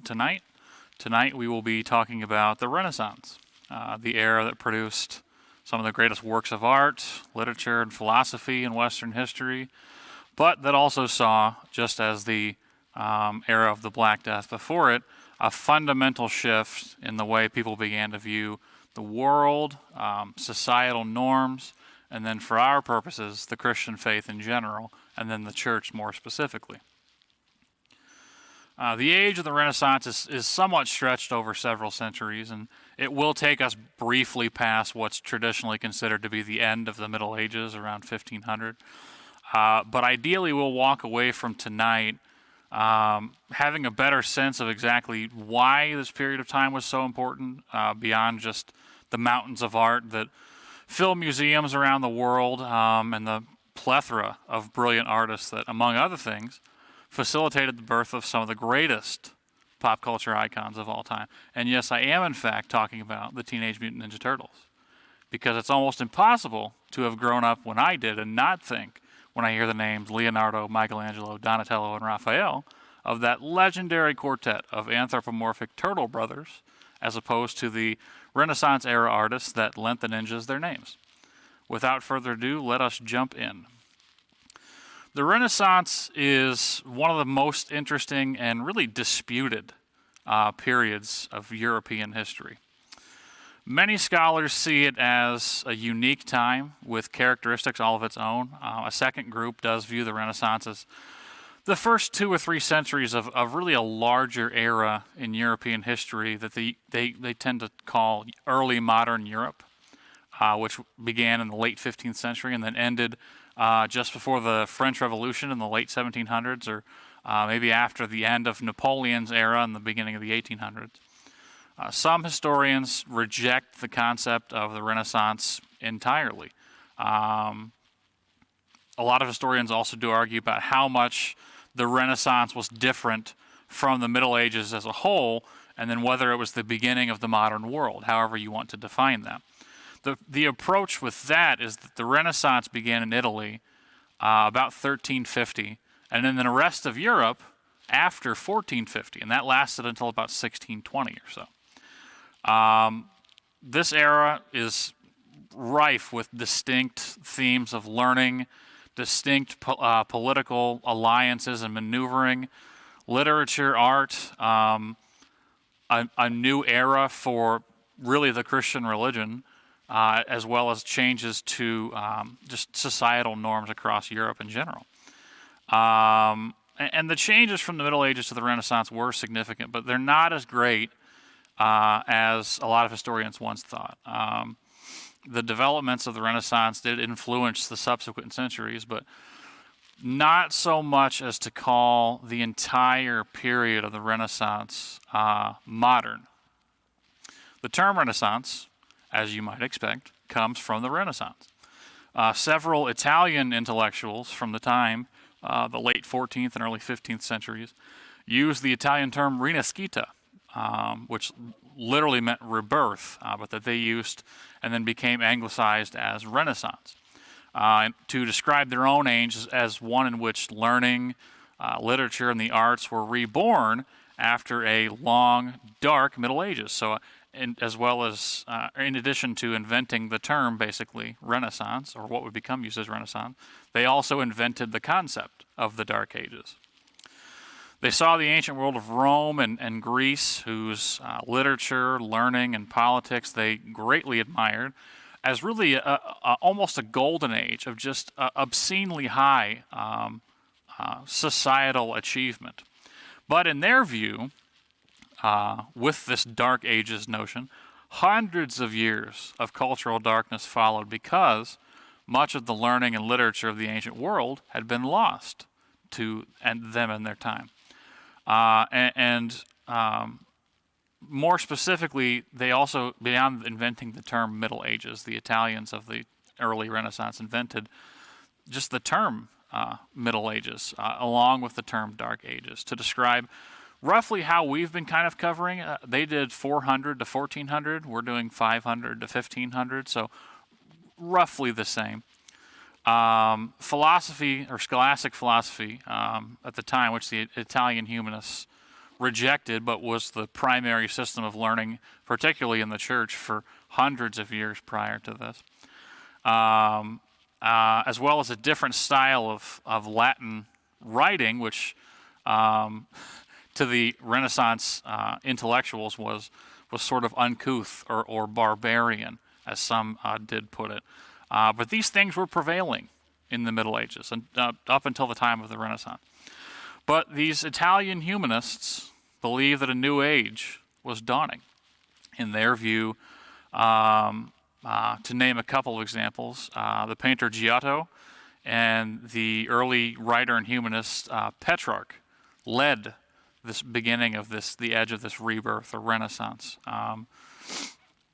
tonight. Tonight we will be talking about the Renaissance, the era that produced some of the greatest works of art, literature, and philosophy in Western history, but that also saw, just as the era of the Black Death before it, a fundamental shift in the way people began to view the world, societal norms, and then for our purposes, the Christian faith in general, and then the church more specifically. The age of the Renaissance is somewhat stretched over several centuries, and it will take us briefly past what's traditionally considered to be the end of the Middle Ages, around 1500. But ideally, we'll walk away from tonight having a better sense of exactly why this period of time was so important, beyond just the mountains of art that fill museums around the world, and the plethora of brilliant artists that, among other things, facilitated the birth of some of the greatest pop culture icons of all time. And yes, I am in fact talking about the Teenage Mutant Ninja Turtles, because it's almost impossible to have grown up when I did and not think, when I hear the names Leonardo, Michelangelo, Donatello, and Raphael, of that legendary quartet of anthropomorphic turtle brothers, as opposed to the Renaissance era artists that lent the ninjas their names. Without further ado, let us jump in. The Renaissance is one of the most interesting and really disputed periods of European history. Many scholars see it as a unique time with characteristics all of its own. A second group does view the Renaissance as the first 2 or 3 centuries of really a larger era in European history that they tend to call early modern Europe, which began in the late 15th century and then ended just before the French Revolution in the late 1700s, or maybe after the end of Napoleon's era in the beginning of the 1800s. Some historians reject the concept of the Renaissance entirely. A lot of historians also do argue about how much the Renaissance was different from the Middle Ages as a whole, and then whether it was the beginning of the modern world, however you want to define that. The approach with that is that the Renaissance began in Italy about 1350, and in the rest of Europe after 1450, and that lasted until about 1620 or so. This era is rife with distinct themes of learning, distinct political alliances and maneuvering, literature, art, a new era for really the Christian religion, as well as changes to just societal norms across Europe in general. And the changes from the Middle Ages to the Renaissance were significant, but they're not as great as a lot of historians once thought. The developments of the Renaissance did influence the subsequent centuries, but not so much as to call the entire period of the Renaissance modern. The term Renaissance, as you might expect, comes from the Renaissance. Several Italian intellectuals from the time, the late 14th and early 15th centuries, used the Italian term Rinascita, which literally meant rebirth, but that they used and then became anglicized as Renaissance, to describe their own age as one in which learning, literature, and the arts were reborn after a long, dark Middle Ages. So, as well as, in addition to inventing the term, basically, Renaissance, or what would become used as Renaissance, they also invented the concept of the Dark Ages. They saw the ancient world of Rome and Greece, whose literature, learning, and politics they greatly admired, as really almost a golden age of just obscenely high societal achievement. But in their view, with this Dark Ages notion, hundreds of years of cultural darkness followed because much of the learning and literature of the ancient world had been lost to them in their time. More specifically, they also, beyond inventing the term Middle Ages, the Italians of the early Renaissance invented just the term Middle Ages, along with the term Dark Ages, to describe roughly how we've been kind of covering. They did 400 to 1400. We're doing 500 to 1500, so roughly the same. Philosophy, or scholastic philosophy, at the time, which the Italian humanists rejected, but was the primary system of learning, particularly in the church, for hundreds of years prior to this. As well as a different style of Latin writing, which to the Renaissance intellectuals was sort of uncouth or barbarian, as some did put it. But these things were prevailing in the Middle Ages and up until the time of the Renaissance. But these Italian humanists believed that a new age was dawning. In their view, to name a couple of examples, the painter Giotto and the early writer and humanist Petrarch led this beginning of the edge of this rebirth or Renaissance.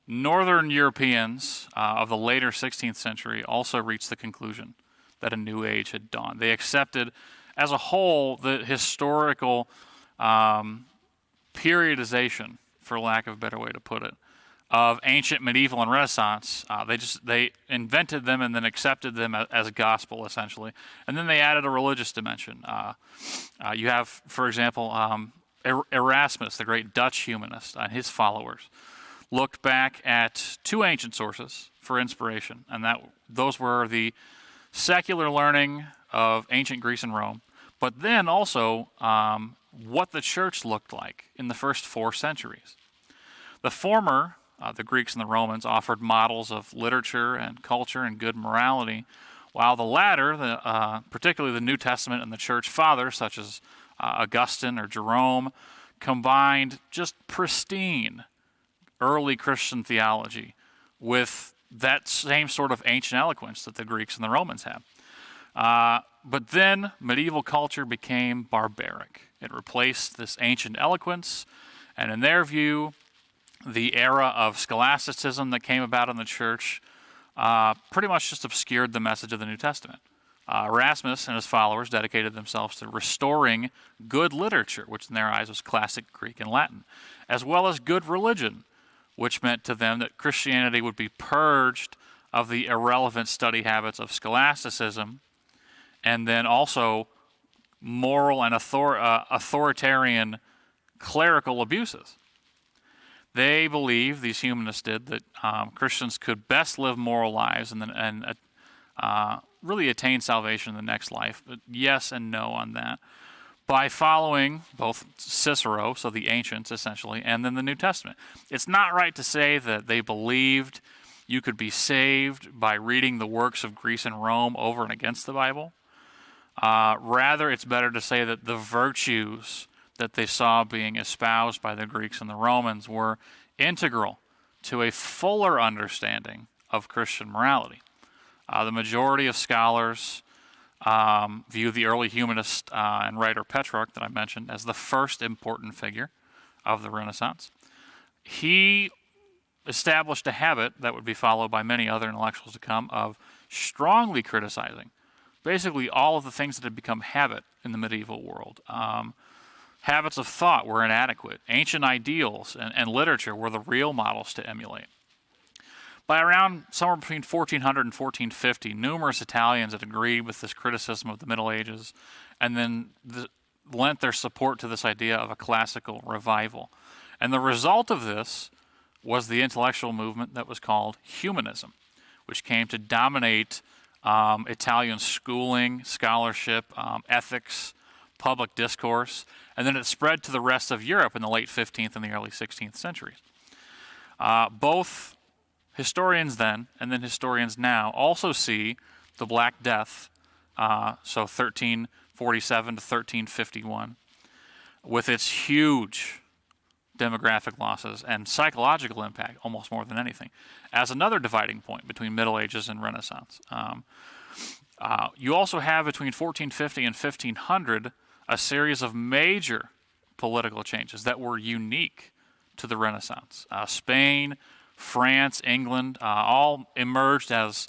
Northern Europeans of the later 16th century also reached the conclusion that a new age had dawned. They accepted, as a whole, the historical periodization, for lack of a better way to put it, of ancient, medieval, and Renaissance. They invented them and then accepted them as gospel, essentially. And then they added a religious dimension. You have, for example, Erasmus, the great Dutch humanist, and his followers looked back at two ancient sources for inspiration, and those were the secular learning of ancient Greece and Rome, but then also what the church looked like in the first 4 centuries. The former, the Greeks and the Romans, offered models of literature and culture and good morality, while the latter, particularly the New Testament and the church fathers, such as Augustine or Jerome, combined just pristine early Christian theology with that same sort of ancient eloquence that the Greeks and the Romans had. But then medieval culture became barbaric. It replaced this ancient eloquence, and in their view, the era of scholasticism that came about in the church pretty much just obscured the message of the New Testament. Erasmus and his followers dedicated themselves to restoring good literature, which in their eyes was classic Greek and Latin, as well as good religion, which meant to them that Christianity would be purged of the irrelevant study habits of scholasticism, and then also moral and authoritarian clerical abuses. They believed, these humanists did, that Christians could best live moral lives and really attain salvation in the next life. But yes and no on that, by following both Cicero, so the ancients essentially, and then the New Testament. It's not right to say that they believed you could be saved by reading the works of Greece and Rome over and against the Bible. Rather, it's better to say that the virtues that they saw being espoused by the Greeks and the Romans were integral to a fuller understanding of Christian morality. The majority of scholars view the early humanist and writer Petrarch that I mentioned as the first important figure of the Renaissance. He established a habit that would be followed by many other intellectuals to come of strongly criticizing basically all of the things that had become habit in the medieval world. Habits of thought were inadequate. Ancient ideals and literature were the real models to emulate. By around somewhere between 1400 and 1450, numerous Italians had agreed with this criticism of the Middle Ages and then lent their support to this idea of a classical revival. And the result of this was the intellectual movement that was called humanism, which came to dominate Italian schooling, scholarship, ethics, public discourse, and then it spread to the rest of Europe in the late 15th and the early 16th centuries. Both historians then and then historians now also see the Black Death, so 1347 to 1351, with its huge demographic losses and psychological impact, almost more than anything, as another dividing point between Middle Ages and Renaissance. You also have between 1450 and 1500 a series of major political changes that were unique to the Renaissance. Spain, France, England, all emerged as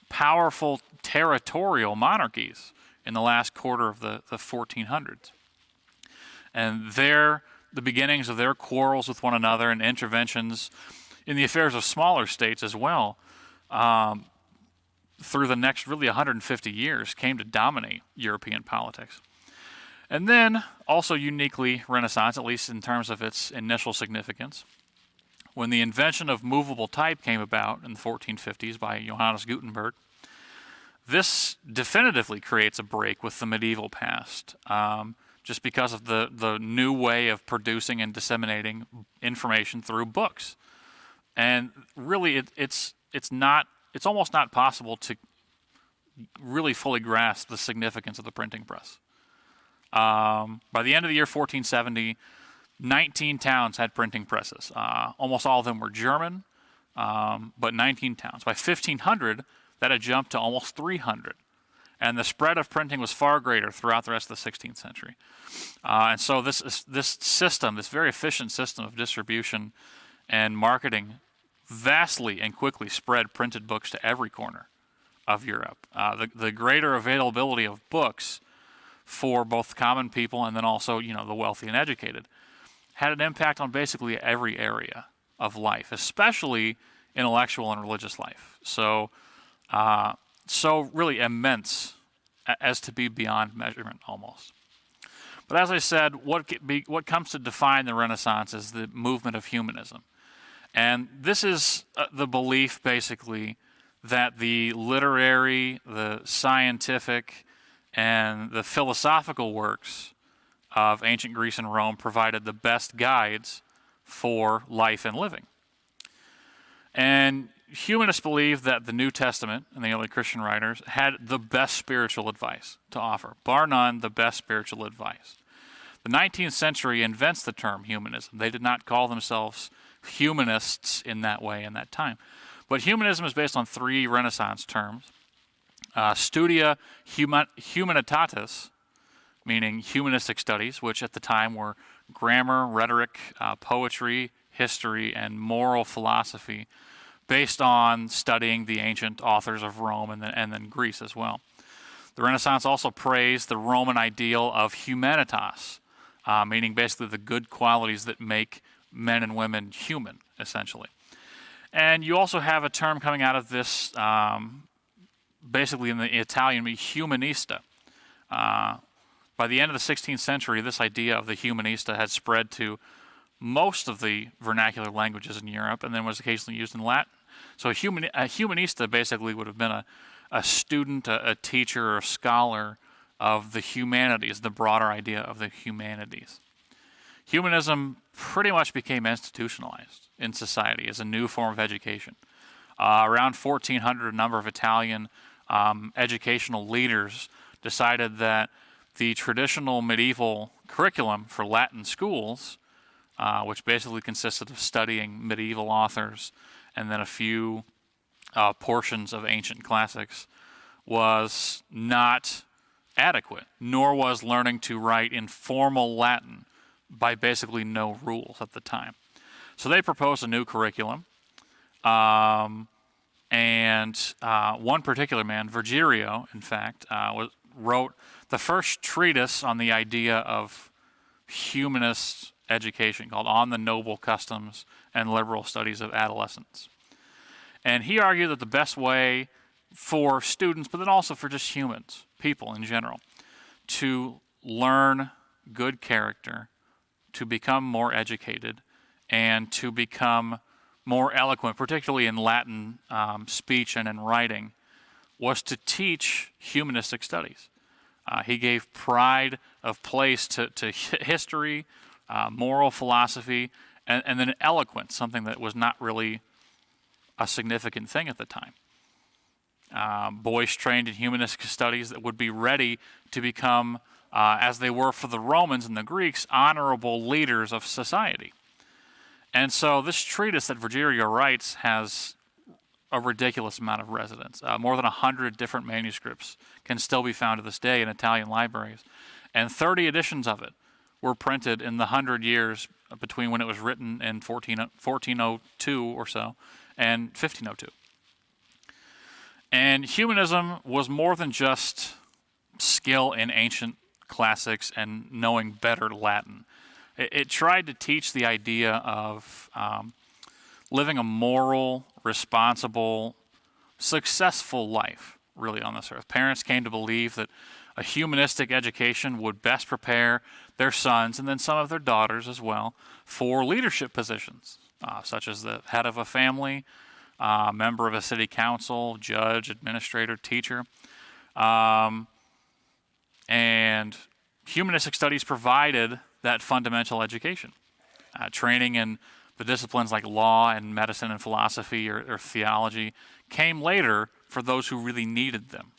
powerful territorial monarchies in the last quarter of the 1400s. And the beginnings of their quarrels with one another and interventions in the affairs of smaller states as well, through the next really 150 years, came to dominate European politics. And then, also uniquely Renaissance, at least in terms of its initial significance, when the invention of movable type came about in the 1450s by Johannes Gutenberg, this definitively creates a break with the medieval past, just because of the new way of producing and disseminating information through books. And really, it's almost not possible to really fully grasp the significance of the printing press. By the end of the year 1470, 19 towns had printing presses. Almost all of them were German, but 19 towns. By 1500, that had jumped to almost 300. And the spread of printing was far greater throughout the rest of the 16th century. And so this system, this very efficient system of distribution and marketing, vastly and quickly spread printed books to every corner of Europe. The greater availability of books for both common people and then also, the wealthy and educated, had an impact on basically every area of life, especially intellectual and religious life. So really immense as to be beyond measurement almost. But as I said, what comes to define the Renaissance is the movement of humanism. And this is the belief, basically, that the literary, the scientific, and the philosophical works of ancient Greece and Rome provided the best guides for life and living. And humanists believe that the New Testament and the early Christian writers had the best spiritual advice to offer, bar none, the best spiritual advice. The 19th century invents the term humanism. They did not call themselves humanists in that way in that time. But humanism is based on three Renaissance terms. Studia Humanitatis, meaning humanistic studies, which at the time were grammar, rhetoric, poetry, history, and moral philosophy, based on studying the ancient authors of Rome and then Greece as well. The Renaissance also praised the Roman ideal of humanitas, meaning basically the good qualities that make men and women human, essentially. And you also have a term coming out of this, basically in the Italian, humanista. By the end of the 16th century, this idea of the humanista had spread to most of the vernacular languages in Europe and then was occasionally used in Latin. So a humanista basically would have been a student, a teacher, or a scholar of the humanities, the broader idea of the humanities. Humanism pretty much became institutionalized in society as a new form of education. Around 1400, a number of Italian educational leaders decided that the traditional medieval curriculum for Latin schools, which basically consisted of studying medieval authors and then a few portions of ancient classics, was not adequate, nor was learning to write in formal Latin by basically no rules at the time. So they proposed a new curriculum, and one particular man, Virgilio, in fact, wrote the first treatise on the idea of humanist education called On the Noble Customs and Liberal Studies of Adolescence. And he argued that the best way for students, but then also for just humans, people in general, to learn good character, to become more educated, and to become more eloquent, particularly in Latin speech and in writing, was to teach humanistic studies. He gave pride of place to history, moral philosophy, and then eloquence, something that was not really a significant thing at the time. Boys trained in humanistic studies that would be ready to become, as they were for the Romans and the Greeks, honorable leaders of society. And so this treatise that Virgilio writes has a ridiculous amount of residence. More than 100 different manuscripts can still be found to this day in Italian libraries. And 30 editions of it were printed in the 100 years between when it was written in 1402 or so and 1502. And humanism was more than just skill in ancient classics and knowing better Latin. It tried to teach the idea of living a moral, responsible, successful life really, on this earth. Parents came to believe that a humanistic education would best prepare their sons, and then some of their daughters as well, for leadership positions, such as the head of a family, member of a city council, judge, administrator, teacher. And humanistic studies provided that fundamental education. Training in the disciplines like law and medicine and philosophy or theology came later for those who really needed them.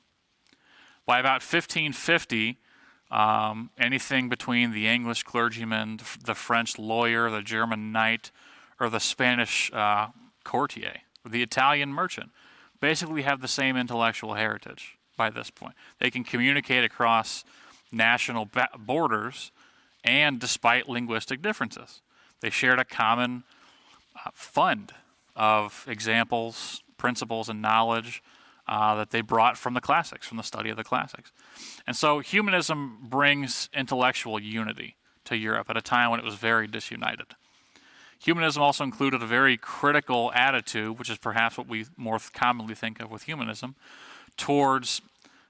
By about 1550, anything between the English clergyman, the French lawyer, the German knight, or the Spanish courtier, or the Italian merchant, basically have the same intellectual heritage by this point. They can communicate across national borders and despite linguistic differences. They shared a common fund of examples, principles, and knowledge that they brought from the classics, from the study of the classics. And so humanism brings intellectual unity to Europe at a time when it was very disunited. Humanism also included a very critical attitude, which is perhaps what we more commonly think of with humanism, towards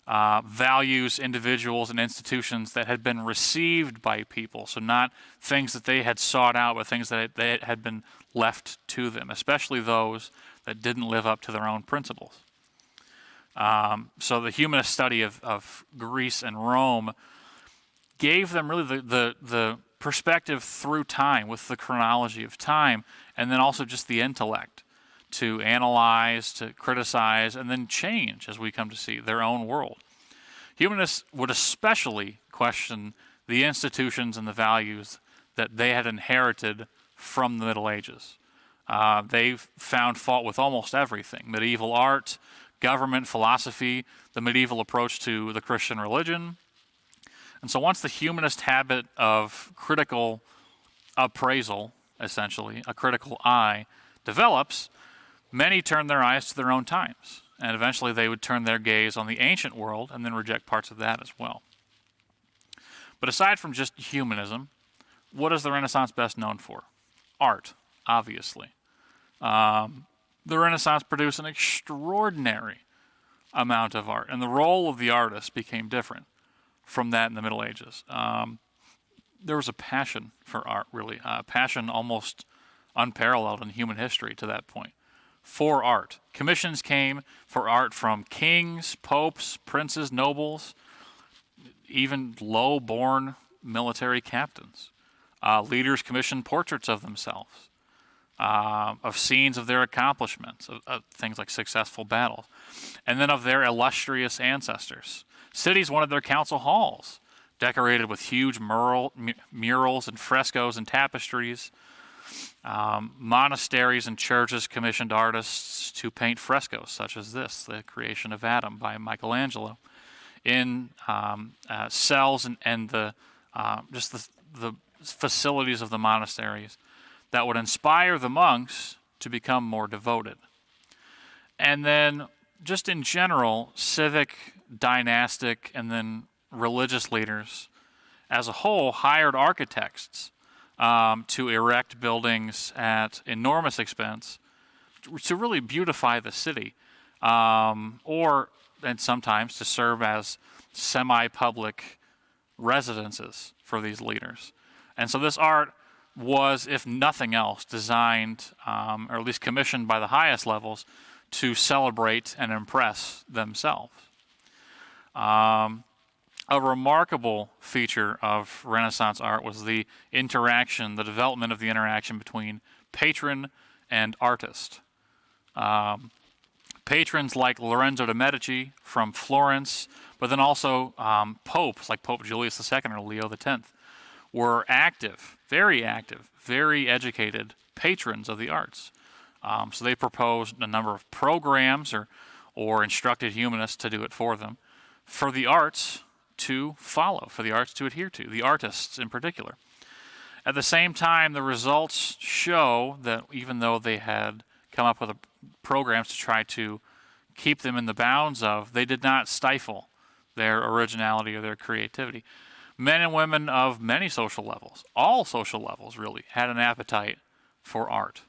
values, individuals, and institutions that had been received by people. So not things that they had sought out, but things that they had been left to them, especially those that didn't live up to their own principles. So the humanist study of Greece and Rome gave them really the perspective through time, with the chronology of time, and then also just the intellect to analyze, to criticize, and then change as we come to see their own world. Humanists would especially question the institutions and the values that they had inherited from the Middle Ages. They found fault with almost everything: medieval art, government, philosophy, the medieval approach to the Christian religion. And so once the humanist habit of critical appraisal, essentially, a critical eye, develops, many turn their eyes to their own times, and eventually they would turn their gaze on the ancient world and then reject parts of that as well. But aside from just humanism, what is the Renaissance best known for? Art, obviously. The Renaissance produced an extraordinary amount of art, and the role of the artist became different from that in the Middle Ages. There was a passion for art, really, passion almost unparalleled in human history to that point, for art. Commissions came for art from kings, popes, princes, nobles, even low-born military captains. Leaders commissioned portraits of themselves, of scenes of their accomplishments, of things like successful battles, and then of their illustrious ancestors. Cities wanted their council halls decorated with huge murals and frescoes and tapestries. Monasteries and churches commissioned artists to paint frescoes such as this, The Creation of Adam by Michelangelo, in cells and the facilities of the monasteries that would inspire the monks to become more devoted. And then just in general, civic, dynastic, and then religious leaders as a whole hired architects to erect buildings at enormous expense to really beautify the city, and sometimes to serve as semi-public residences for these leaders. And so this art was, if nothing else, designed, or at least commissioned by the highest levels, to celebrate and impress themselves. A remarkable feature of Renaissance art was the development of the interaction between patron and artist. Patrons like Lorenzo de' Medici from Florence, but then also popes like Pope Julius II or Leo X, were active, very educated patrons of the arts. So they proposed a number of programs or instructed humanists to do it for them, for the arts to follow, for the arts to adhere to, the artists in particular. At the same time, the results show that even though they had come up with programs to try to keep them in the bounds of, they did not stifle their originality or their creativity. Men and women of many social levels, all social levels really, had an appetite for art.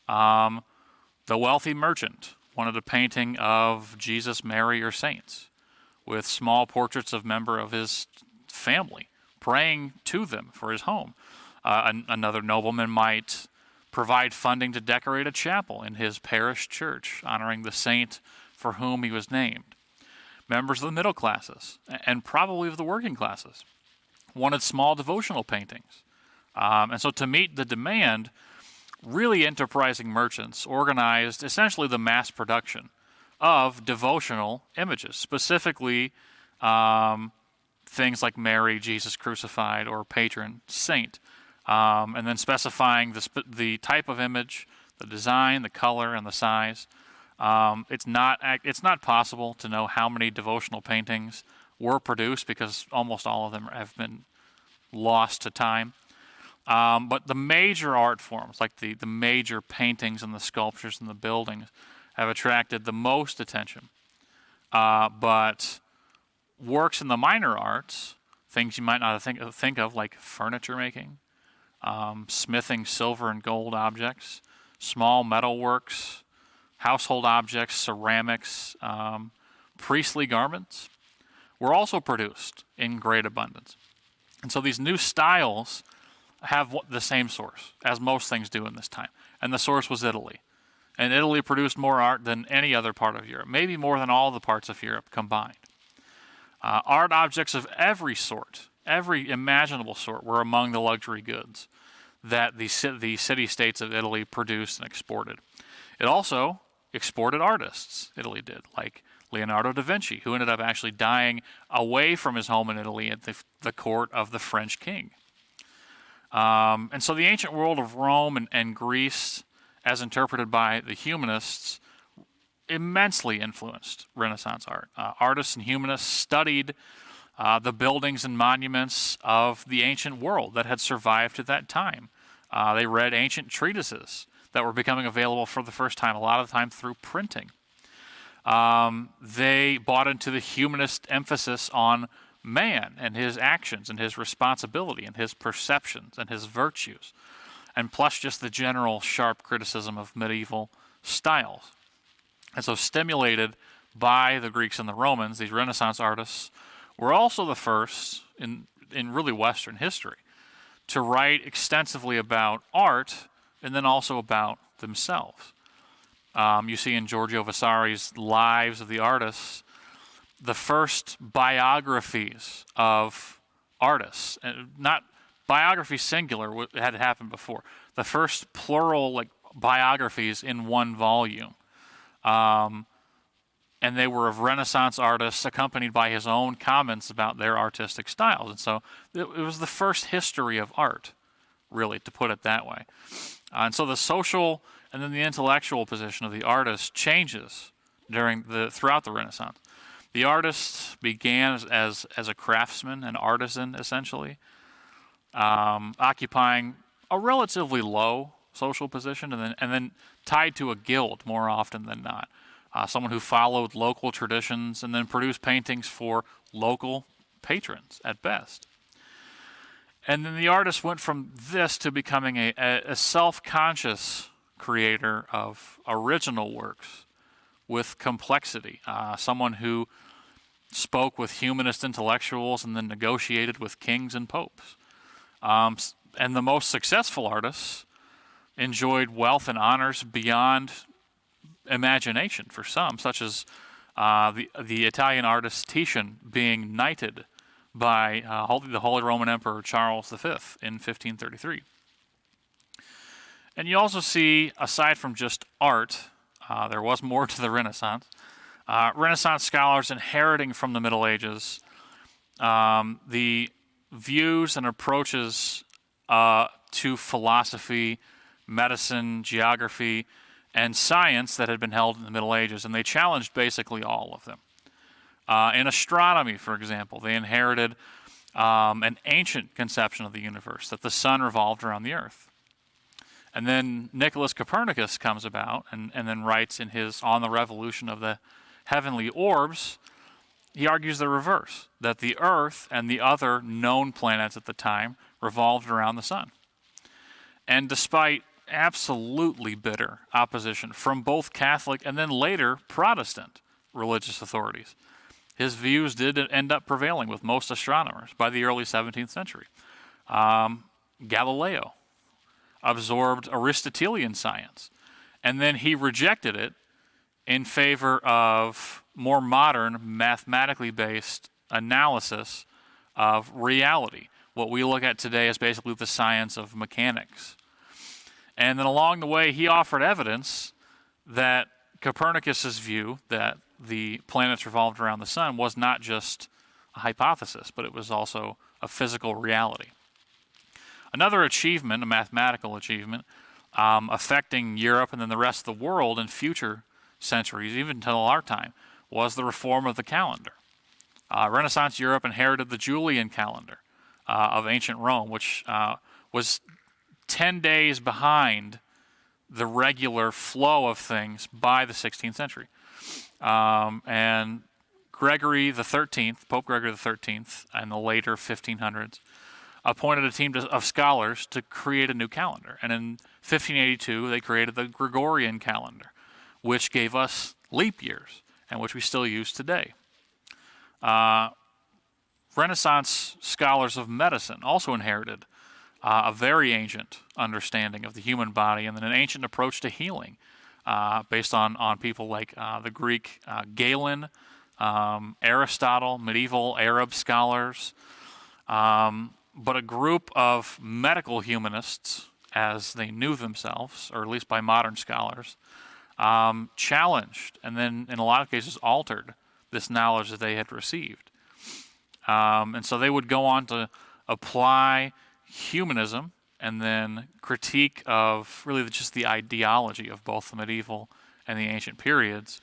The wealthy merchant wanted a painting of Jesus, Mary, or saints with small portraits of members of his family praying to them for his home. Another nobleman might provide funding to decorate a chapel in his parish church, honoring the saint for whom he was named. Members of the middle classes, and probably of the working classes, wanted small devotional paintings. And so to meet the demand, really enterprising merchants organized essentially the mass production of devotional images, specifically things like Mary, Jesus crucified, or patron saint, and then specifying the type of image, the design, the color, and the size. It's not possible to know how many devotional paintings were produced because almost all of them have been lost to time. But the major art forms, like the major paintings and the sculptures and the buildings, have attracted the most attention. But works in the minor arts, things you might not think of, like furniture making, smithing silver and gold objects, small metal works, household objects, ceramics, priestly garments, were also produced in great abundance. And so these new styles have the same source, as most things do in this time. And the source was Italy. And Italy produced more art than any other part of Europe, maybe more than all the parts of Europe combined. Art objects of every sort, every imaginable sort, were among the luxury goods that the city-states of Italy produced and exported. It also exported artists, Italy did, like Leonardo da Vinci, who ended up actually dying away from his home in Italy at the court of the French king. And so the ancient world of Rome and Greece, as interpreted by the humanists, immensely influenced Renaissance art. Artists and humanists studied the buildings and monuments of the ancient world that had survived to that time. They read ancient treatises that were becoming available for the first time, a lot of the time through printing. They bought into the humanist emphasis on man and his actions and his responsibility and his perceptions and his virtues, and plus just the general sharp criticism of medieval styles. And so, stimulated by the Greeks and the Romans, these Renaissance artists were also the first in really Western history to write extensively about art and then also about themselves. You see in Giorgio Vasari's Lives of the Artists, the first biographies of artists, not biographies singular, had happened before. The first plural biographies in one volume. And they were of Renaissance artists accompanied by his own comments about their artistic styles. And so it was the first history of art, really, to put it that way. And so the social and then the intellectual position of the artist changes throughout the Renaissance. The artist began as a craftsman, an artisan, essentially, occupying a relatively low social position, and then tied to a guild more often than not. Someone who followed local traditions and then produced paintings for local patrons at best. And then the artist went from this to becoming a self-conscious creator of original works with complexity. Someone who spoke with humanist intellectuals and then negotiated with kings and popes. And the most successful artists enjoyed wealth and honors beyond imagination for some, such as the Italian artist Titian being knighted by the Holy Roman Emperor Charles V in 1533. And you also see, aside from just art, there was more to the Renaissance. Renaissance scholars inheriting from the Middle Ages the views and approaches to philosophy, medicine, geography, and science that had been held in the Middle Ages, and they challenged basically all of them. In astronomy, for example, they inherited an ancient conception of the universe, that the sun revolved around the earth. And then Nicholas Copernicus comes about and then writes in his On the Revolution of the Heavenly Orbs, he argues the reverse, that the earth and the other known planets at the time revolved around the sun. And despite absolutely bitter opposition from both Catholic and then later Protestant religious authorities. His views did end up prevailing with most astronomers by the early 17th century. Galileo absorbed Aristotelian science, and then he rejected it in favor of more modern, mathematically based analysis of reality. What we look at today is basically the science of mechanics. And then along the way, he offered evidence that Copernicus's view that the planets revolved around the sun was not just a hypothesis, but it was also a physical reality. Another achievement, a mathematical achievement, affecting Europe and then the rest of the world in future centuries, even until our time, was the reform of the calendar. Renaissance Europe inherited the Julian calendar of ancient Rome, which was 10 days behind the regular flow of things by the 16th century. And Gregory the 13th, Pope Gregory the 13th, in the later 1500s, appointed a team of scholars to create a new calendar. And in 1582, they created the Gregorian calendar, which gave us leap years, and which we still use today. Renaissance scholars of medicine also inherited a very ancient understanding of the human body and then an ancient approach to healing based on people like the Greek Galen, Aristotle, medieval Arab scholars, but a group of medical humanists, as they knew themselves, or at least by modern scholars, challenged and then in a lot of cases altered this knowledge that they had received. And so they would go on to apply humanism and then critique of really just the ideology of both the medieval and the ancient periods.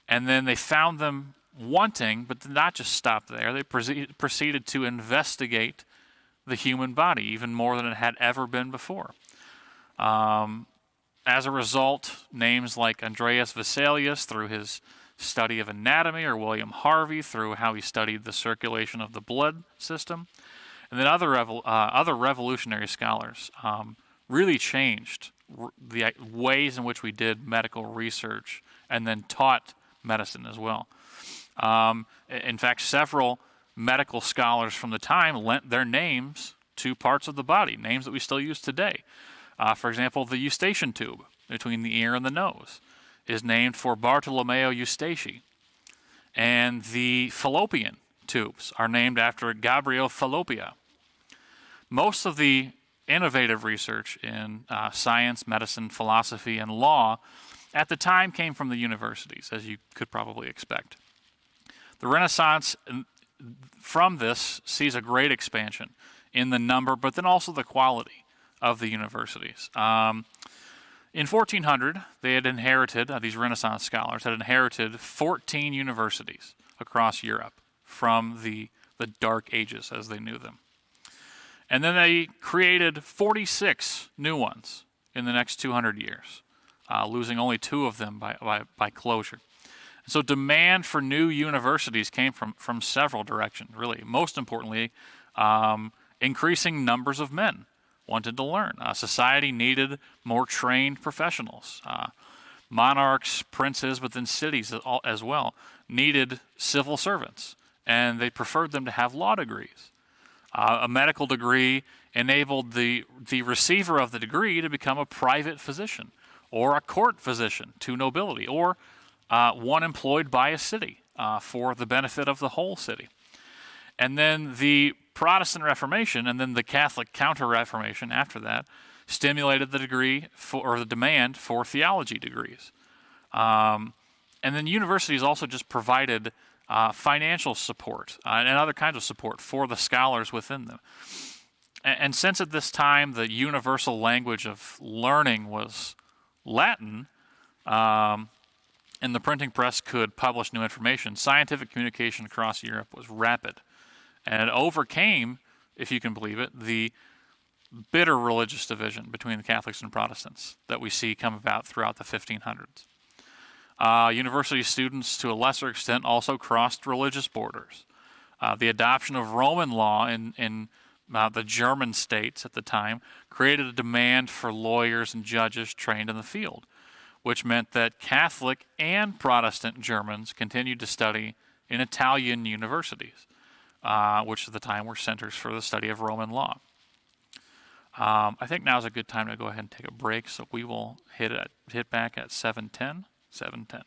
And then they found them wanting, but did not just stop there. They proceeded to investigate the human body even more than it had ever been before. As a result, names like Andreas Vesalius through his study of anatomy, or William Harvey through how he studied the circulation of the blood system, and then other revolutionary scholars really changed the ways in which we did medical research and then taught medicine as well. In fact, several medical scholars from the time lent their names to parts of the body, names that we still use today. For example, the eustachian tube between the ear and the nose is named for Bartolomeo Eustachi. And the fallopian tubes are named after Gabriel Fallopia. Most of the innovative research in science, medicine, philosophy, and law at the time came from the universities, as you could probably expect. The Renaissance, from this, sees a great expansion in the number, but then also the quality of the universities. In 1400, they had inherited, these Renaissance scholars had inherited 14 universities across Europe from the Dark Ages as they knew them. And then they created 46 new ones in the next 200 years, losing only 2 of them by closure. So demand for new universities came from several directions, really. Most importantly, increasing numbers of men wanted to learn. Society needed more trained professionals. Monarchs, princes, but then cities as well, needed civil servants, and they preferred them to have law degrees. A medical degree enabled the receiver of the degree to become a private physician or a court physician to nobility, or one employed by a city for the benefit of the whole city. And then the Protestant Reformation and then the Catholic Counter-Reformation after that stimulated the the demand for theology degrees. And then universities also just provided financial support and other kinds of support for the scholars within them. And since at this time the universal language of learning was Latin, and the printing press could publish new information, scientific communication across Europe was rapid. And it overcame, if you can believe it, the bitter religious division between the Catholics and Protestants that we see come about throughout the 1500s. University students, to a lesser extent, also crossed religious borders. The adoption of Roman law in the German states at the time created a demand for lawyers and judges trained in the field, which meant that Catholic and Protestant Germans continued to study in Italian universities, which at the time were centers for the study of Roman law. I think now is a good time to go ahead and take a break, so we will hit back at 7:10. 7:10.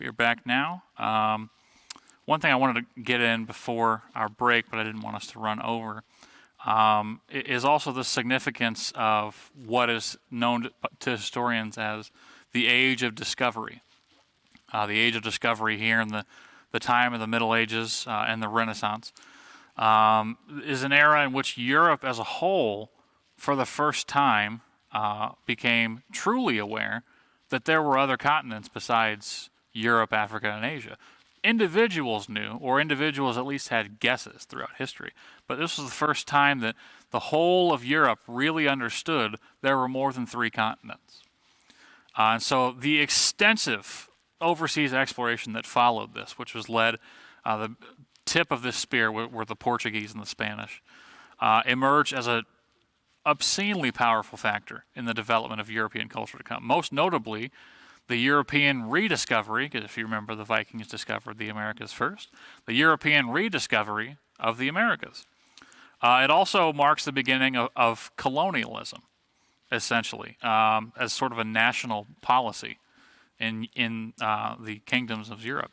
We are back now. One thing I wanted to get in before our break, but I didn't want us to run over, is also the significance of what is known to historians as the Age of Discovery. The Age of Discovery here in the time of the Middle Ages and the Renaissance is an era in which Europe as a whole, for the first time, became truly aware that there were other continents besides Europe, Africa, and Asia. Individuals knew, or individuals at least had guesses throughout history, but this was the first time that the whole of Europe really understood there were more than 3 continents. And so the extensive overseas exploration that followed this, which was led, the tip of this spear were the Portuguese and the Spanish, emerged as a obscenely powerful factor in the development of European culture to come. Most notably, the European rediscovery, because if you remember, the Vikings discovered the Americas first, the European rediscovery of the Americas. It also marks the beginning of colonialism, essentially, as sort of a national policy in the kingdoms of Europe.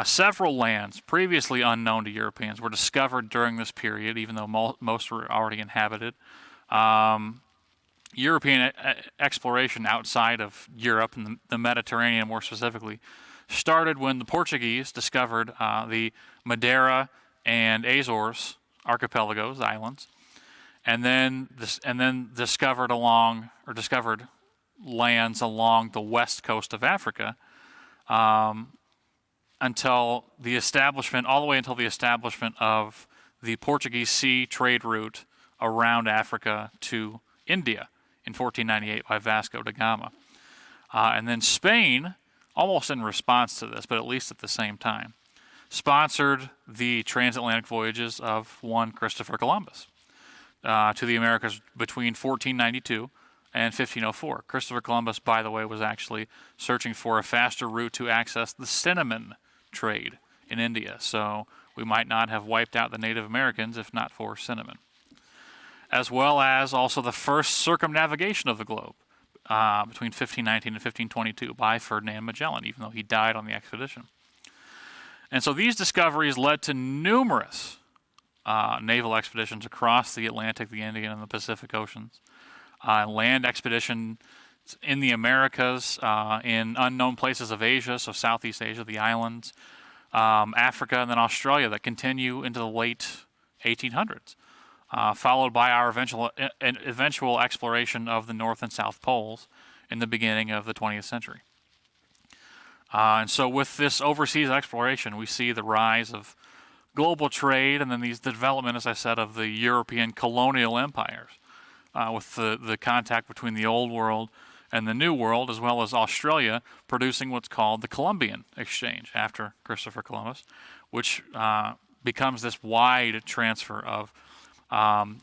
Several lands previously unknown to Europeans were discovered during this period, even though most were already inhabited. European exploration outside of Europe and the Mediterranean more specifically started when the Portuguese discovered the Madeira and Azores archipelagos, islands, and then discovered lands along the west coast of Africa until the establishment of the Portuguese sea trade route around Africa to India in 1498 by Vasco da Gama. And then Spain, almost in response to this, but at least at the same time, sponsored the transatlantic voyages of one Christopher Columbus to the Americas between 1492 and 1504. Christopher Columbus, by the way, was actually searching for a faster route to access the cinnamon trade in India. So we might not have wiped out the Native Americans if not for cinnamon. As well as also the first circumnavigation of the globe between 1519 and 1522 by Ferdinand Magellan, even though he died on the expedition. And so these discoveries led to numerous naval expeditions across the Atlantic, the Indian, and the Pacific Oceans, land expeditions in the Americas, in unknown places of Asia, so Southeast Asia, the islands, Africa, and then Australia that continue into the late 1800s. Followed by our eventual exploration of the North and South Poles in the beginning of the 20th century. And so with this overseas exploration, we see the rise of global trade and then the development, as I said, of the European colonial empires with the contact between the Old World and the New World, as well as Australia producing what's called the Columbian Exchange after Christopher Columbus, which becomes this wide transfer of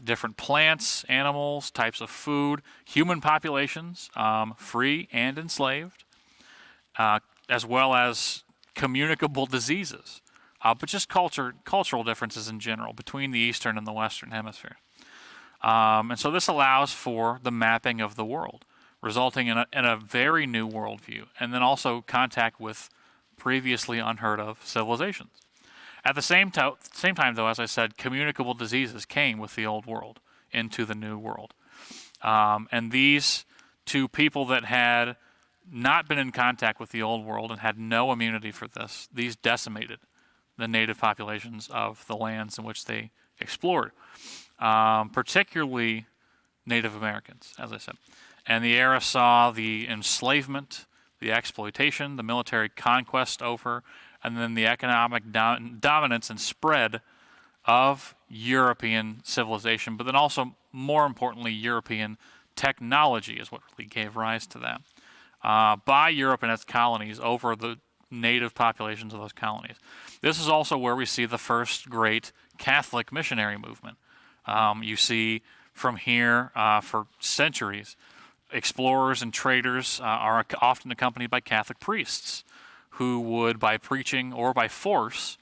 different plants, animals, types of food, human populations, free and enslaved, as well as communicable diseases, but just cultural differences in general between the Eastern and the Western hemisphere. And so this allows for the mapping of the world, resulting in a very new worldview, and then also contact with previously unheard of civilizations. At the same time, though, as I said, communicable diseases came with the Old World into the New World. And these two people that had not been in contact with the Old World and had no immunity for this, these decimated the native populations of the lands in which they explored, particularly Native Americans, as I said. And the era saw the enslavement, the exploitation, the military conquest over, and then the economic dominance and spread of European civilization, but then also, more importantly, European technology is what really gave rise to that, by Europe and its colonies over the native populations of those colonies. This is also where we see the first great Catholic missionary movement. You see from here for centuries, explorers and traders are often accompanied by Catholic priests who would, by preaching or by force,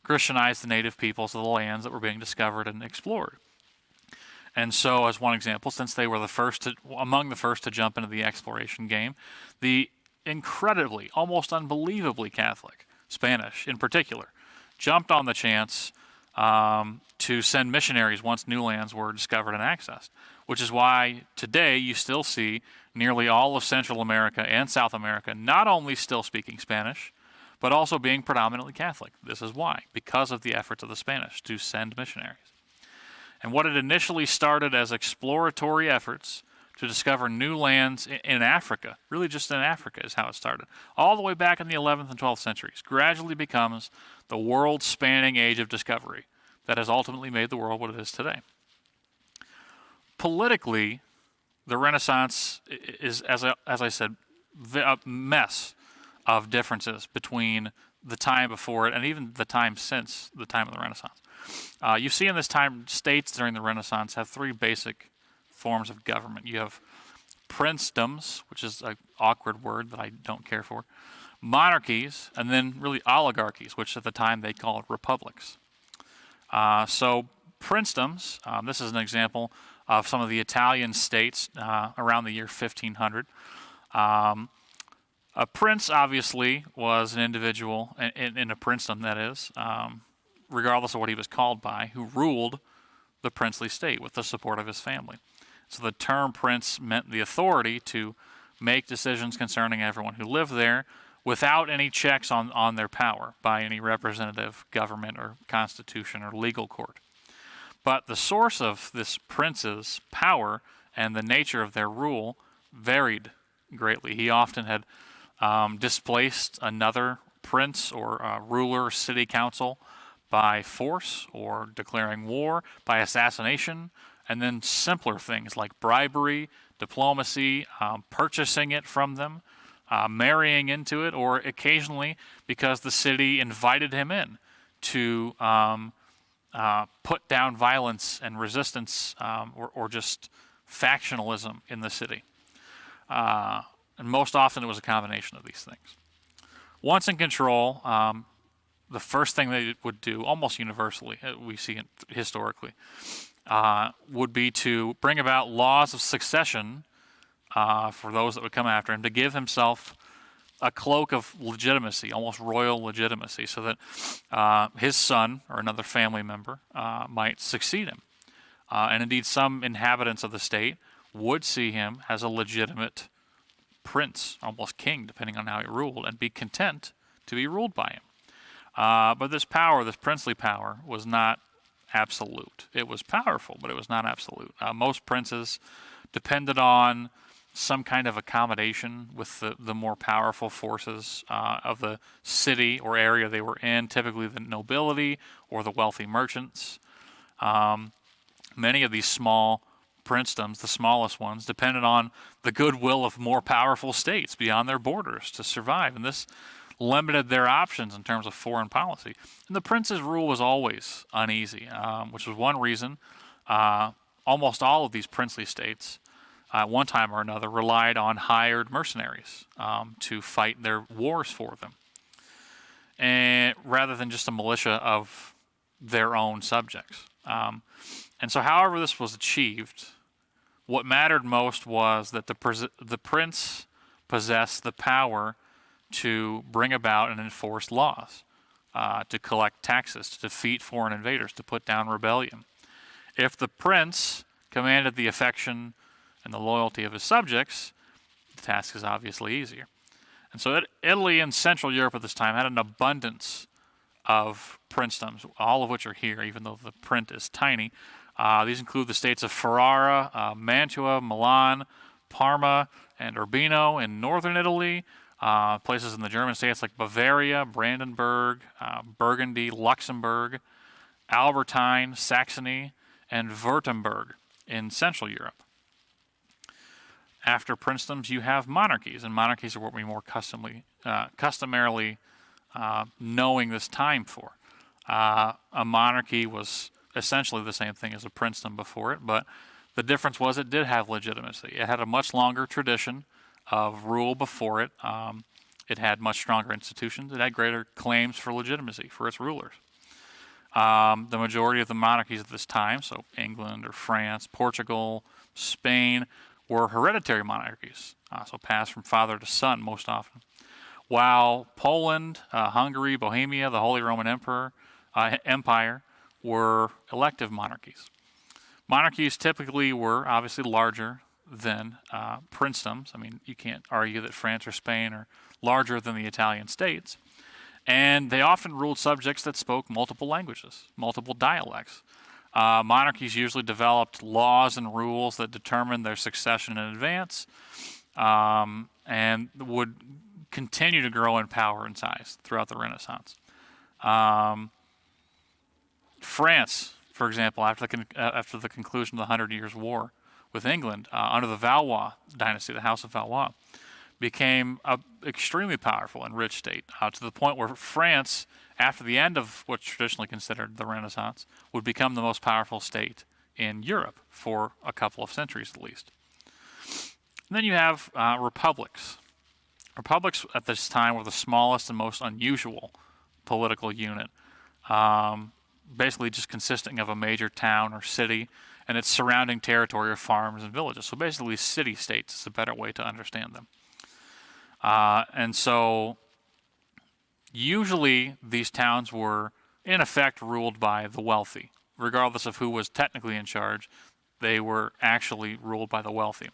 Christianize the native peoples of the lands that were being discovered and explored. And so, as one example, since they were among the first to jump into the exploration game, the incredibly, almost unbelievably Catholic, Spanish in particular, jumped on the chance to send missionaries once new lands were discovered and accessed, which is why today you still see nearly all of Central America and South America not only still speaking Spanish, but also being predominantly Catholic. This is why, because of the efforts of the Spanish to send missionaries. And what had initially started as exploratory efforts to discover new lands in Africa, really just in Africa is how it started, all the way back in the 11th and 12th centuries, gradually becomes the world-spanning age of discovery that has ultimately made the world what it is today. Politically, the Renaissance is, as I said, a mess of differences between the time before it and even the time since the time of the Renaissance. You see in this time, states during the Renaissance have three basic forms of government. You have princedoms, which is an awkward word that I don't care for, monarchies, and then really oligarchies, which at the time they called republics. So princedoms, this is an example of some of the Italian states around the year 1500. A prince, obviously, was an individual in a princedom, that is, regardless of what he was called by, who ruled the princely state with the support of his family. So the term prince meant the authority to make decisions concerning everyone who lived there without any checks on their power by any representative government or constitution or legal court. But the source of this prince's power and the nature of their rule varied greatly. He often had displaced another prince or ruler, city council by force or declaring war, by assassination, and then simpler things like bribery, diplomacy, purchasing it from them, marrying into it, or occasionally because the city invited him in to put down violence and resistance or just factionalism in the city. And most often it was a combination of these things. Once in control, the first thing they would do, almost universally, we see it historically, would be to bring about laws of succession for those that would come after him, to give himself a cloak of legitimacy, almost royal legitimacy, so that his son or another family member might succeed him. And indeed, some inhabitants of the state would see him as a legitimate prince, almost king, depending on how he ruled, and be content to be ruled by him. But this power, this princely power, was not absolute. It was powerful, but it was not absolute. Most princes depended on some kind of accommodation with the more powerful forces of the city or area they were in, typically the nobility or the wealthy merchants. Many of these small princedoms, the smallest ones, depended on the goodwill of more powerful states beyond their borders to survive, and this limited their options in terms of foreign policy. And the prince's rule was always uneasy, which was one reason almost all of these princely states at one time or another relied on hired mercenaries to fight their wars for them, and rather than just a militia of their own subjects. And so however this was achieved, what mattered most was that the prince possessed the power to bring about and enforce laws, to collect taxes, to defeat foreign invaders, to put down rebellion. If the prince commanded the affection and the loyalty of his subjects, the task is obviously easier. And so Italy and Central Europe at this time had an abundance of princedoms, all of which are here, even though the print is tiny. These include the states of Ferrara, Mantua, Milan, Parma, and Urbino in northern Italy, places in the German states like Bavaria, Brandenburg, Burgundy, Luxembourg, Albertine, Saxony, and Württemberg in Central Europe. After princedoms, you have monarchies, and monarchies are what we more customarily knowing this time for. A monarchy was essentially the same thing as a princedom before it, but the difference was it did have legitimacy. It had a much longer tradition of rule before it. It had much stronger institutions. It had greater claims for legitimacy for its rulers. The majority of the monarchies at this time, so England or France, Portugal, Spain, were hereditary monarchies, so passed from father to son most often. While Poland, Hungary, Bohemia, the Holy Roman Empire were elective monarchies. Monarchies typically were obviously larger than princedoms. I mean, you can't argue that France or Spain are larger than the Italian states. And they often ruled subjects that spoke multiple languages, multiple dialects. Monarchies usually developed laws and rules that determined their succession in advance, and would continue to grow in power and size throughout the Renaissance. France, for example, after the conclusion of the 100 Years' War with England, under the Valois dynasty, the House of Valois, became an extremely powerful and rich state, to the point where France, after the end of what's traditionally considered the Renaissance, would become the most powerful state in Europe for a couple of centuries at least. And then you have republics. Republics at this time were the smallest and most unusual political unit, basically just consisting of a major town or city and its surrounding territory of farms and villages. So basically city-states is a better way to understand them. And so usually these towns were in effect ruled by the wealthy. Regardless of who was technically in charge, they were actually ruled by the wealthy.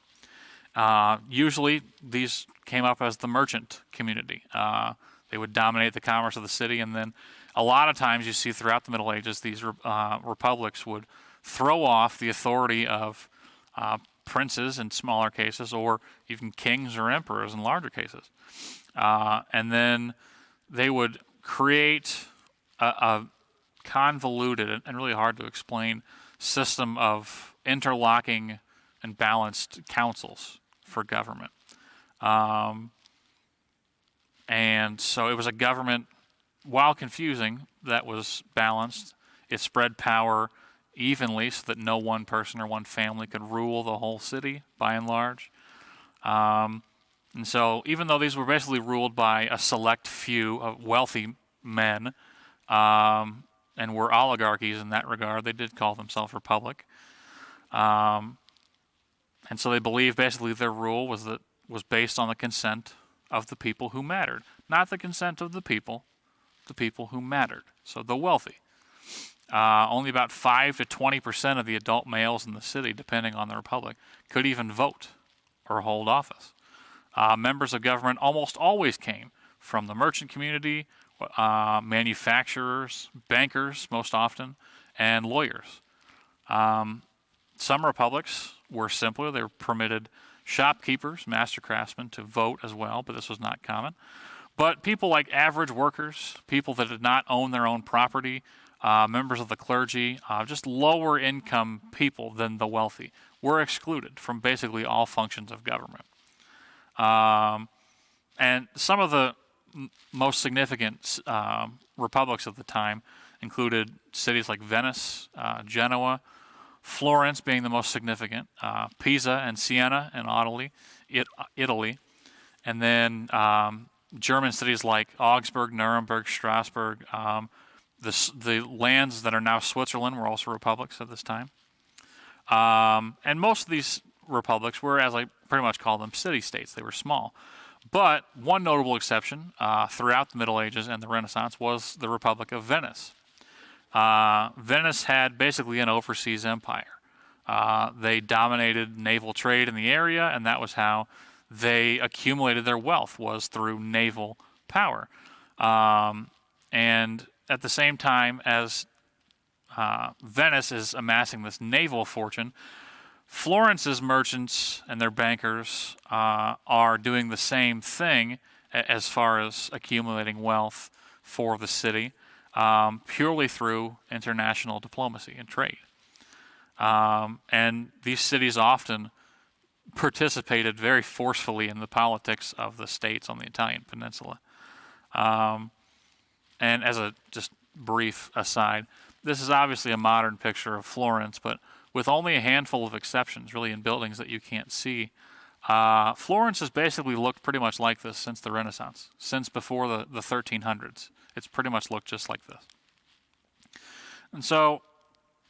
Usually these came up as the merchant community. They would dominate the commerce of the city, and then a lot of times you see throughout the Middle Ages these republics would throw off the authority of princes in smaller cases, or even kings or emperors in larger cases. And then they would create a convoluted and really hard to explain system of interlocking and balanced councils for government. And so it was a government, while confusing, that was balanced. It spread power evenly so that no one person or one family could rule the whole city, by and large. And so even though these were basically ruled by a select few of wealthy men, and were oligarchies in that regard, they did call themselves republic. And so they believed basically their rule was based on the consent of the people who mattered. Not the consent of the people who mattered. So the wealthy. Only about 5 to 20% of the adult males in the city, depending on the republic, could even vote or hold office. Members of government almost always came from the merchant community, manufacturers, bankers most often, and lawyers. Some republics were simpler. They were permitted shopkeepers, master craftsmen, to vote as well, but this was not common. But people like average workers, people that did not own their own property, members of the clergy, just lower income people than the wealthy, were excluded from basically all functions of government. And some of the most significant republics of the time included cities like Venice, Genoa, Florence being the most significant, Pisa and Siena in Italy, and then German cities like Augsburg, Nuremberg, Strasbourg. The lands that are now Switzerland were also republics at this time. And most of these republics were, as I pretty much call them, city-states. They were small. But one notable exception throughout the Middle Ages and the Renaissance was the Republic of Venice. Venice had basically an overseas empire. They dominated naval trade in the area, and that was how they accumulated their wealth, was through naval power. And at the same time as Venice is amassing this naval fortune, Florence's merchants and their bankers are doing the same thing as far as accumulating wealth for the city, purely through international diplomacy and trade. And these cities often participated very forcefully in the politics of the states on the Italian peninsula. And as a just brief aside, this is obviously a modern picture of Florence, but with only a handful of exceptions, really, in buildings that you can't see. Florence has basically looked pretty much like this since the Renaissance, since before the 1300s. It's pretty much looked just like this. And so,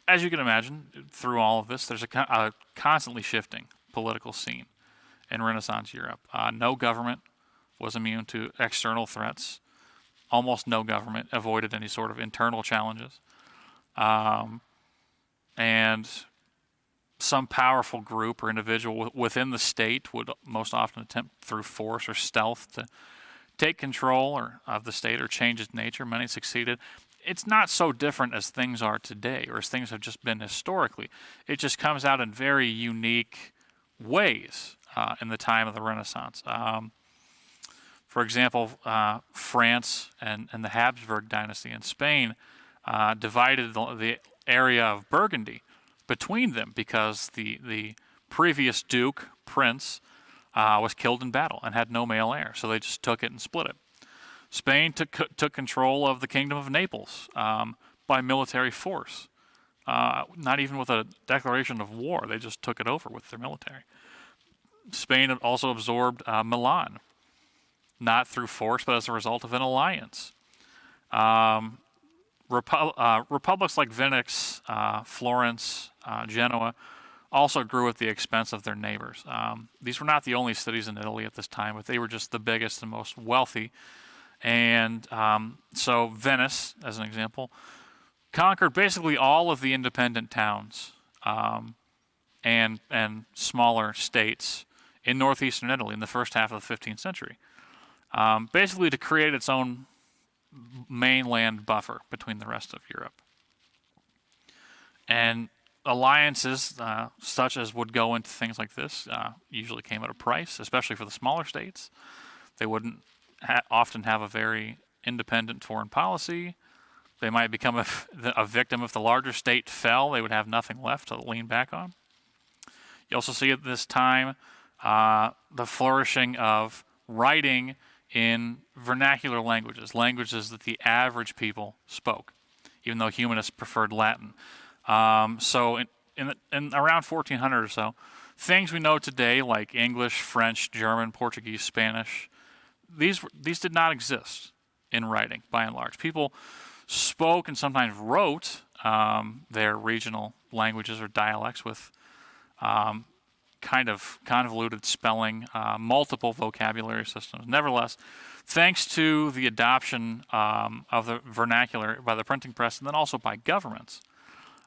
as you can imagine, through all of this, there's a constantly shifting political scene in Renaissance Europe. No government was immune to external threats. Almost no government avoided any sort of internal challenges. And some powerful group or individual within the state would most often attempt through force or stealth to take control of the state or change its nature. Many succeeded. It's not so different as things are today or as things have just been historically. It just comes out in very unique ways in the time of the Renaissance. For example, France and the Habsburg dynasty in Spain divided the area of Burgundy between them because the previous prince, was killed in battle and had no male heir, so they just took it and split it. Spain took control of the Kingdom of Naples by military force, not even with a declaration of war. They just took it over with their military. Spain also absorbed Milan, not through force, but as a result of an alliance. Republics like Venice, Florence, Genoa also grew at the expense of their neighbors. These were not the only cities in Italy at this time, but they were just the biggest and most wealthy. And so Venice, as an example, conquered basically all of the independent towns and smaller states in northeastern Italy in the first half of the 15th century, basically to create its own mainland buffer between the rest of Europe. And alliances such as would go into things like this usually came at a price, especially for the smaller states. They wouldn't often have a very independent foreign policy. They might become a victim if the larger state fell. They would have nothing left to lean back on. You also see at this time the flourishing of writing in vernacular languages that the average people spoke, even though humanists preferred Latin. So in around 1400 or so, things we know today like English, French, German, Portuguese, Spanish, these did not exist in writing by and large. People spoke and sometimes wrote their regional languages or dialects with kind of convoluted spelling, multiple vocabulary systems. Nevertheless, thanks to the adoption of the vernacular by the printing press and then also by governments,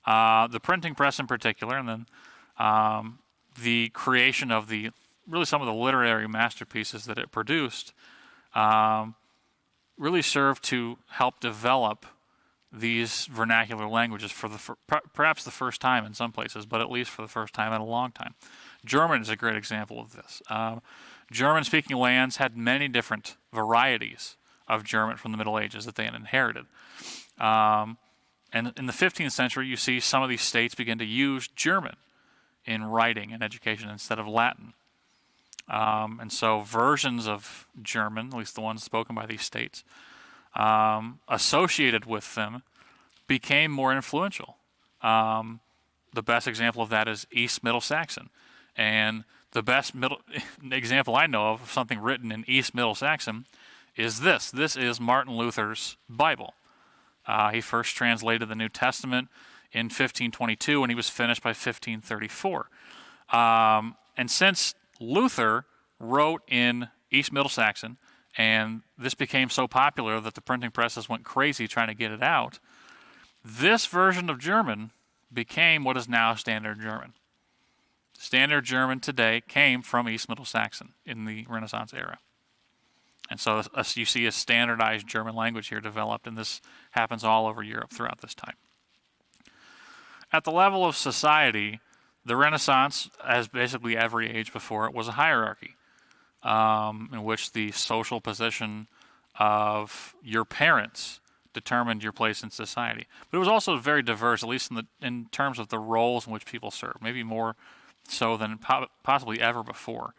the printing press in particular, and then the creation of some of the literary masterpieces that it produced, really served to help develop these vernacular languages for perhaps the first time in some places, but at least for the first time in a long time. German is a great example of this. German-speaking lands had many different varieties of German from the Middle Ages that they had inherited. And in the 15th century, you see some of these states begin to use German in writing and education instead of Latin. And so versions of German, at least the ones spoken by these states, associated with them became more influential. The best example of that is East Middle Saxon. And the best example I know of something written in East Middle Saxon is this. This is Martin Luther's Bible. He first translated the New Testament in 1522, and he was finished by 1534. And since Luther wrote in East Middle Saxon, and this became so popular that the printing presses went crazy trying to get it out, this version of German became what is now Standard German. Standard German today came from East Middle Saxon in the Renaissance era. And so you see a standardized German language here developed, and this happens all over Europe throughout this time. At the level of society, the Renaissance, as basically every age before it, was a hierarchy in which the social position of your parents determined your place in society. But it was also very diverse, at least in terms of the roles in which people served, maybe more so than possibly ever before.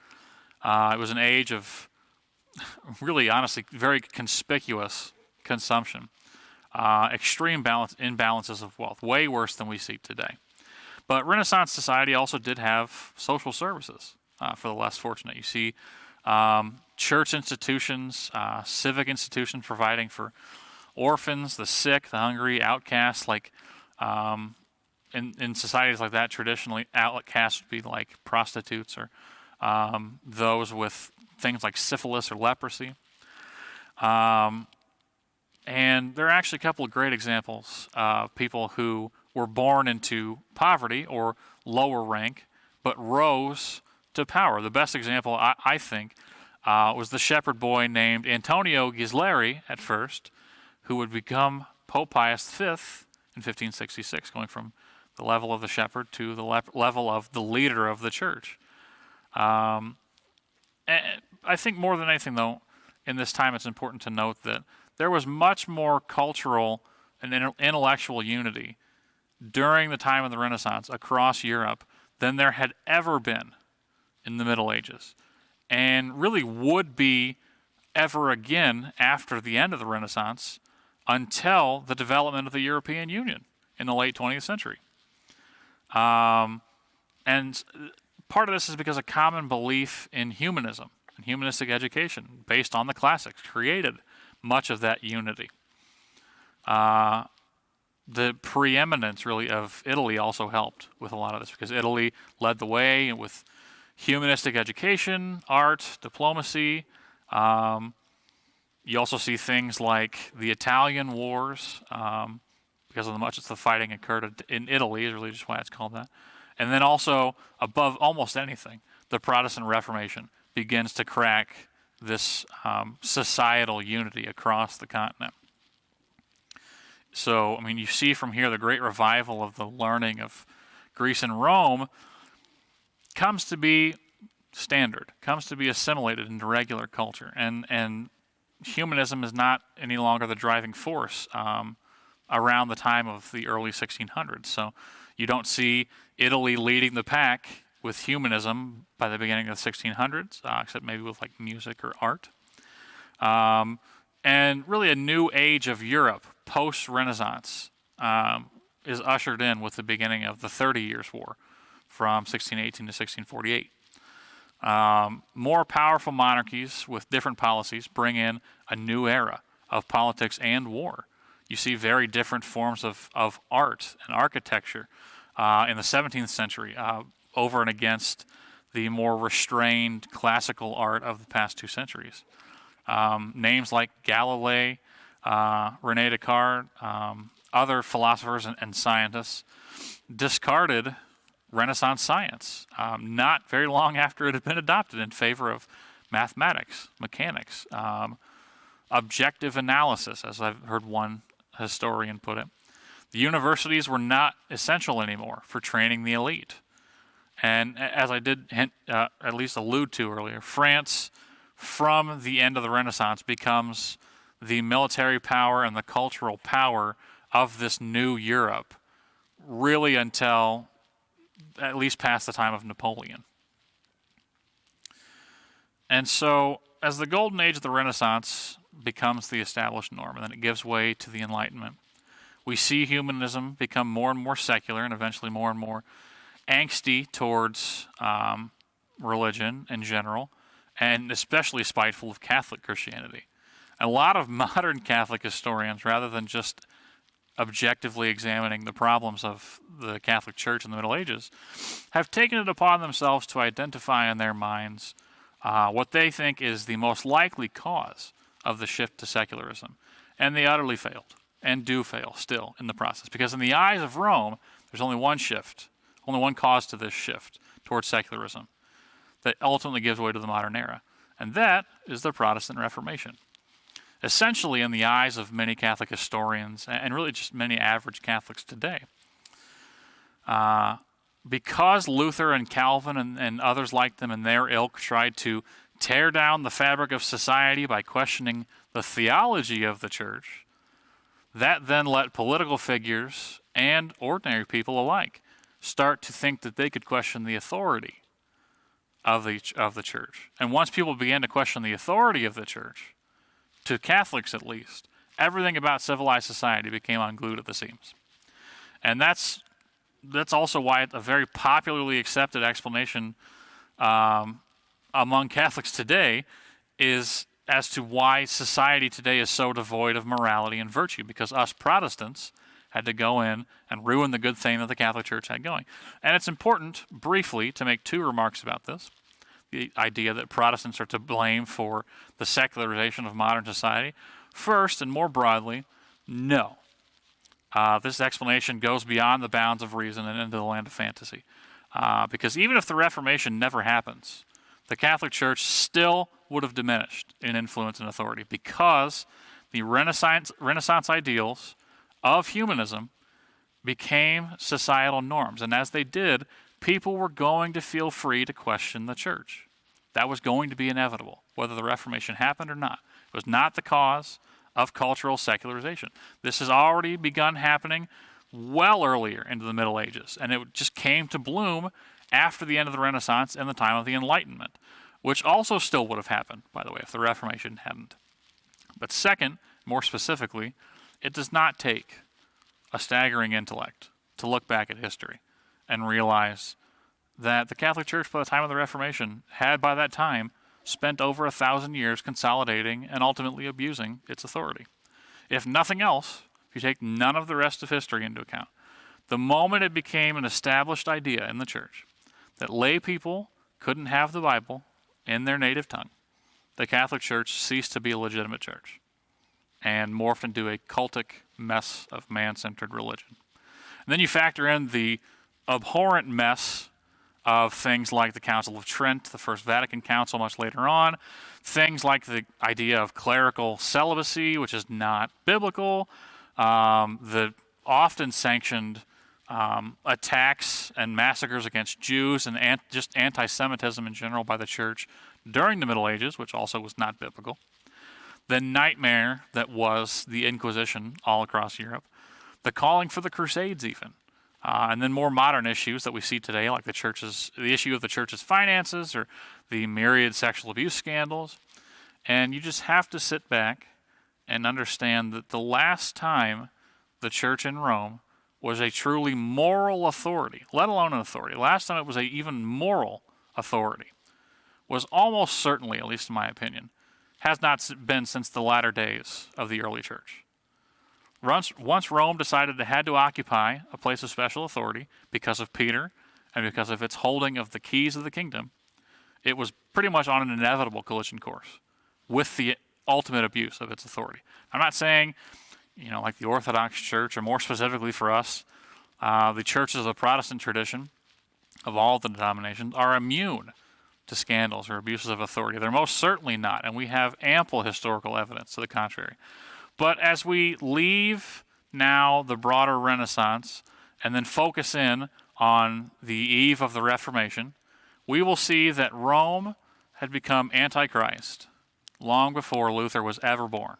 It was an age of really, honestly, very conspicuous consumption, extreme imbalances of wealth, way worse than we see today. But Renaissance society also did have social services for the less fortunate. You see church institutions, civic institutions providing for orphans, the sick, the hungry, outcasts, like in societies like that, traditionally, outlet castes would be like prostitutes or those with things like syphilis or leprosy. And there are actually a couple of great examples of people who were born into poverty or lower rank, but rose to power. The best example, I think, was the shepherd boy named Antonio Ghisleri at first, who would become Pope Pius V in 1566, going from the level of the shepherd to the level of the leader of the church. And I think more than anything, though, in this time, it's important to note that there was much more cultural and intellectual unity during the time of the Renaissance across Europe than there had ever been in the Middle Ages, and really would be ever again after the end of the Renaissance until the development of the European Union in the late 20th century. And part of this is because a common belief in humanism and humanistic education based on the classics created much of that unity. The preeminence, really, of Italy also helped with a lot of this, because Italy led the way with humanistic education, art, diplomacy. You also see things like the Italian Wars, because of the much of the fighting occurred in Italy, is really just why it's called that. And then also, above almost anything, the Protestant Reformation begins to crack this societal unity across the continent. So, I mean, you see from here the great revival of the learning of Greece and Rome comes to be standard, comes to be assimilated into regular culture. And humanism is not any longer the driving force around the time of the early 1600s. So you don't see Italy leading the pack with humanism by the beginning of the 1600s, except maybe with like music or art. And really a new age of Europe, post-Renaissance, is ushered in with the beginning of the 30 Years' War from 1618 to 1648. More powerful monarchies with different policies bring in a new era of politics and war. You see very different forms of art and architecture in the 17th century over and against the more restrained classical art of the past 2 centuries. Names like Galilei, René Descartes, other philosophers and scientists discarded Renaissance science not very long after it had been adopted in favor of mathematics, mechanics, objective analysis, as I've heard one historian put it. The universities were not essential anymore for training the elite. And as I did at least allude to earlier, France, from the end of the Renaissance, becomes the military power and the cultural power of this new Europe, really until at least past the time of Napoleon. And so, as the golden age of the Renaissance becomes the established norm, and then it gives way to the Enlightenment, we see humanism become more and more secular and eventually more and more angsty towards religion in general, and especially spiteful of Catholic Christianity. A lot of modern Catholic historians, rather than just objectively examining the problems of the Catholic Church in the Middle Ages, have taken it upon themselves to identify in their minds what they think is the most likely cause of the shift to secularism. And they utterly failed, and do fail still in the process. Because in the eyes of Rome, there's only one shift, only one cause to this shift towards secularism that ultimately gives way to the modern era. And that is the Protestant Reformation. Essentially, in the eyes of many Catholic historians, and really just many average Catholics today, because Luther and Calvin and others like them in their ilk tried to tear down the fabric of society by questioning the theology of the church, that then let political figures and ordinary people alike start to think that they could question the authority of the church. And once people began to question the authority of the church, to Catholics at least, everything about civilized society became unglued at the seams. And that's also why a very popularly accepted explanation among Catholics today is as to why society today is so devoid of morality and virtue, because us Protestants had to go in and ruin the good thing that the Catholic Church had going. And it's important, briefly, to make two remarks about this. The idea that Protestants are to blame for the secularization of modern society. First, and more broadly, no. This explanation goes beyond the bounds of reason and into the land of fantasy. Because even if the Reformation never happens, the Catholic Church still would have diminished in influence and authority, because the Renaissance ideals of humanism became societal norms. And as they did, people were going to feel free to question the church. That was going to be inevitable, whether the Reformation happened or not. It was not the cause of cultural secularization. This has already begun happening well earlier into the Middle Ages, and it just came to bloom after the end of the Renaissance and the time of the Enlightenment, which also still would have happened, by the way, if the Reformation hadn't. But second, more specifically, it does not take a staggering intellect to look back at history and realize that the Catholic Church, by the time of the Reformation, had by that time spent over 1,000 years consolidating and ultimately abusing its authority. If nothing else, if you take none of the rest of history into account, the moment it became an established idea in the church that lay people couldn't have the Bible in their native tongue, the Catholic Church ceased to be a legitimate church and morphed into a cultic mess of man-centered religion. And then you factor in the abhorrent mess of things like the Council of Trent, the First Vatican Council much later on, things like the idea of clerical celibacy, which is not biblical, the often sanctioned attacks and massacres against Jews, and just anti-Semitism in general by the church during the Middle Ages, which also was not biblical. The nightmare that was the Inquisition all across Europe, the calling for the Crusades even, and then more modern issues that we see today, like the issue of the church's finances or the myriad sexual abuse scandals. And you just have to sit back and understand that the last time the church in Rome was a truly moral authority, let alone an authority, last time it was a even moral authority, was almost certainly, at least in my opinion, has not been since the latter days of the early church. Once Rome decided it had to occupy a place of special authority because of Peter and because of its holding of the keys of the kingdom, it was pretty much on an inevitable collision course with the ultimate abuse of its authority. I'm not saying, like the Orthodox Church, or more specifically for us, the churches of the Protestant tradition of all the denominations are immune to scandals or abuses of authority. They're most certainly not, and we have ample historical evidence to the contrary. But as we leave now the broader Renaissance and then focus in on the eve of the Reformation, we will see that Rome had become Antichrist long before Luther was ever born,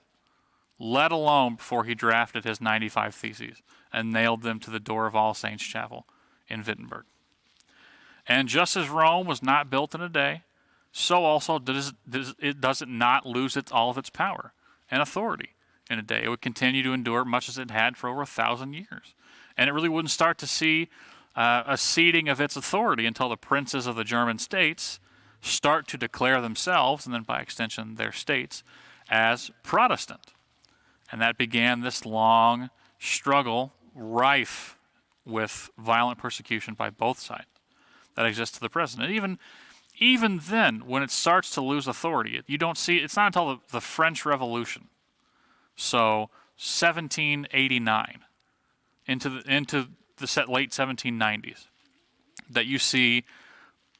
let alone before he drafted his 95 Theses and nailed them to the door of All Saints Chapel in Wittenberg. And just as Rome was not built in a day, so also does it not lose all of its power and authority in a day. It would continue to endure much as it had for over 1,000 years. And it really wouldn't start to see a ceding of its authority until the princes of the German states start to declare themselves, and then by extension their states, as Protestant. And that began this long struggle rife with violent persecution by both sides that exists to the present. And even then, when it starts to lose authority, you don't see, it's not until the French Revolution, so 1789, into the late 1790s, that you see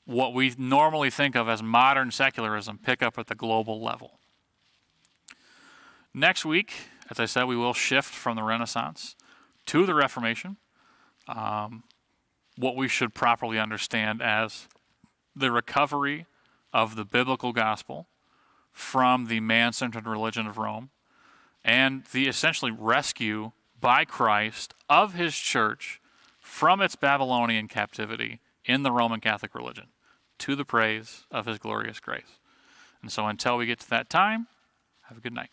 what we normally think of as modern secularism pick up at the global level. Next week, as I said, we will shift from the Renaissance to the Reformation, what we should properly understand as the recovery of the biblical gospel from the man-centered religion of Rome, and the essentially rescue by Christ of his church from its Babylonian captivity in the Roman Catholic religion, to the praise of his glorious grace. And so until we get to that time, have a good night.